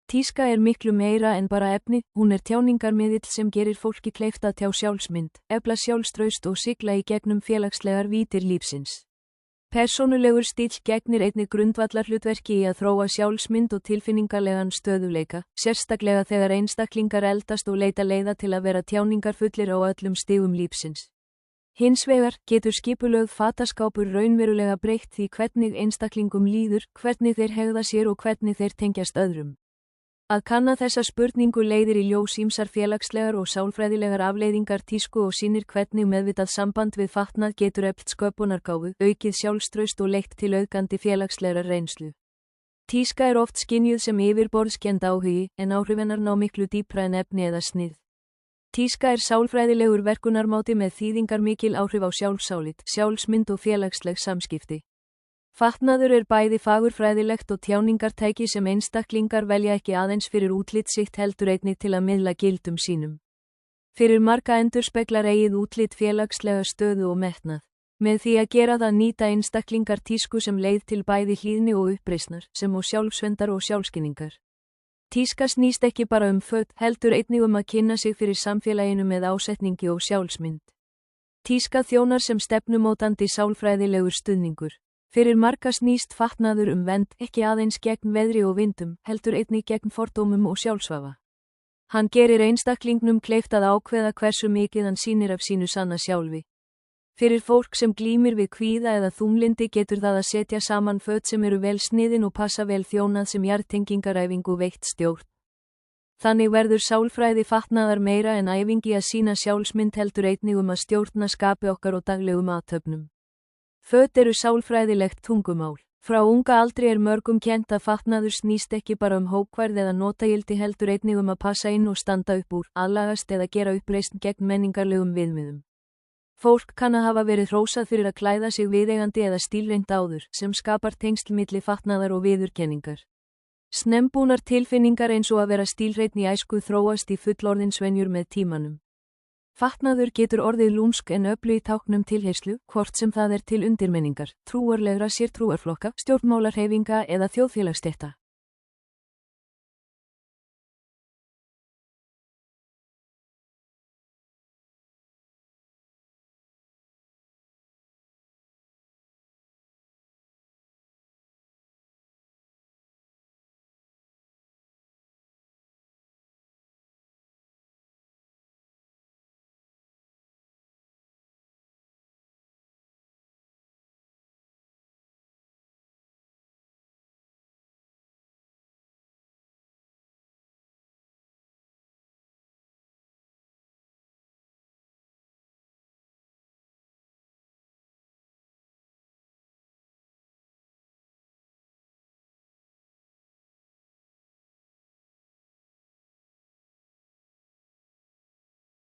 Tíska er miklu meira en bara efni, hún er tjáningarmiðill sem gerir fólki kleift að tjá sjálfsmynd, efla sjálfstraust og sigla í gegnum félagslegar vítir lífsins. Persónulegur stíll gegnir einnig grundvallarhlutverki í að þróa sjálfsmynd og tilfinningarlegan stöðuleika, sérstaklega þegar einstaklingar eldast og leita leiða til að vera tjáningarfullir á öllum stigum lífsins. Hins vegar getur skipulögð fataskápur raunverulega breytt því hvernig einstaklingum líður, hvernig þeir hegða sér og hvernig þeir tengjast öðrum. Að kanna þessa spurningu leiðir í ljós ýmsar félagslegar og sálfræðilegar afleiðingar tísku og sýnir hvernig meðvitað samband við fatnað getur eflt sköpunargáfu, aukið sjálfstraust og leitt til auðgandi félagslegra reynslu. Tíska er oft skynjuð sem yfirborðskennd áhugi, en áhrif hennar ná miklu dýpra en efni eða snið. Tíska er sálfræðilegur verkunarmáti með þýðingarmikil áhrif á sjálfsálit, sjálfsmynd og félagsleg samskipti. Fatnaður er bæði fagurfræðilegt og tjáningartæki sem einstaklingar velja ekki aðeins fyrir útlit sitt heldur einnig til að miðla gildum sínum. Fyrir marga endurspeglar eigið útlit félagslega stöðu og metnað. Með því að gera það nýta einstaklingar tísku sem leið til bæði hlýðni og uppreisnar, sem og sjálfsvendar og sjálfskinningar. Tíska snýst ekki bara föt, heldur einnig að kynna sig fyrir samfélaginu með ásetningi og sjálfsmynd. Tíska þjónar sem stefnumótandi sálfræðilegur stuðningur. Fyrir marga snýst fatnaður vernd, ekki aðeins gegn veðri og vindum, heldur einnig gegn fordómum og sjálfsvafa. Hann gerir einstaklingnum kleift að ákveða hversu mikið hann sýnir af sínu sanna sjálfi. Fyrir fólk sem glímir við kvíða eða þunglindi getur það að setja saman föt sem eru vel sniðin og passa vel þjónað sem jarðtengingaræfingu veitt stjórn. Þannig verður sálfræði fatnaðar meira en æfingi að sýna sjálfsmynd heldur einnig að stjórna skapi okkar og daglegum athöfnum. Föt eru sálfræðilegt tungumál. Frá unga aldri er mörgum kennt að fatnaður snýst ekki bara hópfærð eða notagildi heldur einnig að passa inn og standa upp úr, aðlagast eða gera uppreisn gegn menningarlegum viðmiðum. Fólk kann að hafa verið hrósað fyrir að klæða sig viðeigandi eða stílreynt áður, sem skapar tengsl milli fatnaðar og viðurkenningar. Snembúnar tilfinningar eins og að vera stílhreinn í æsku þróast í fullorðinsvenjur með tímanum. Fatnaður getur orðið lúmsk en öflug í táknum tilheyrslu, hvort sem það er til undirmenningar, trúarlegra sértrúarflokka, stjórnmálahreyfinga eða þjóðfélagsstétta.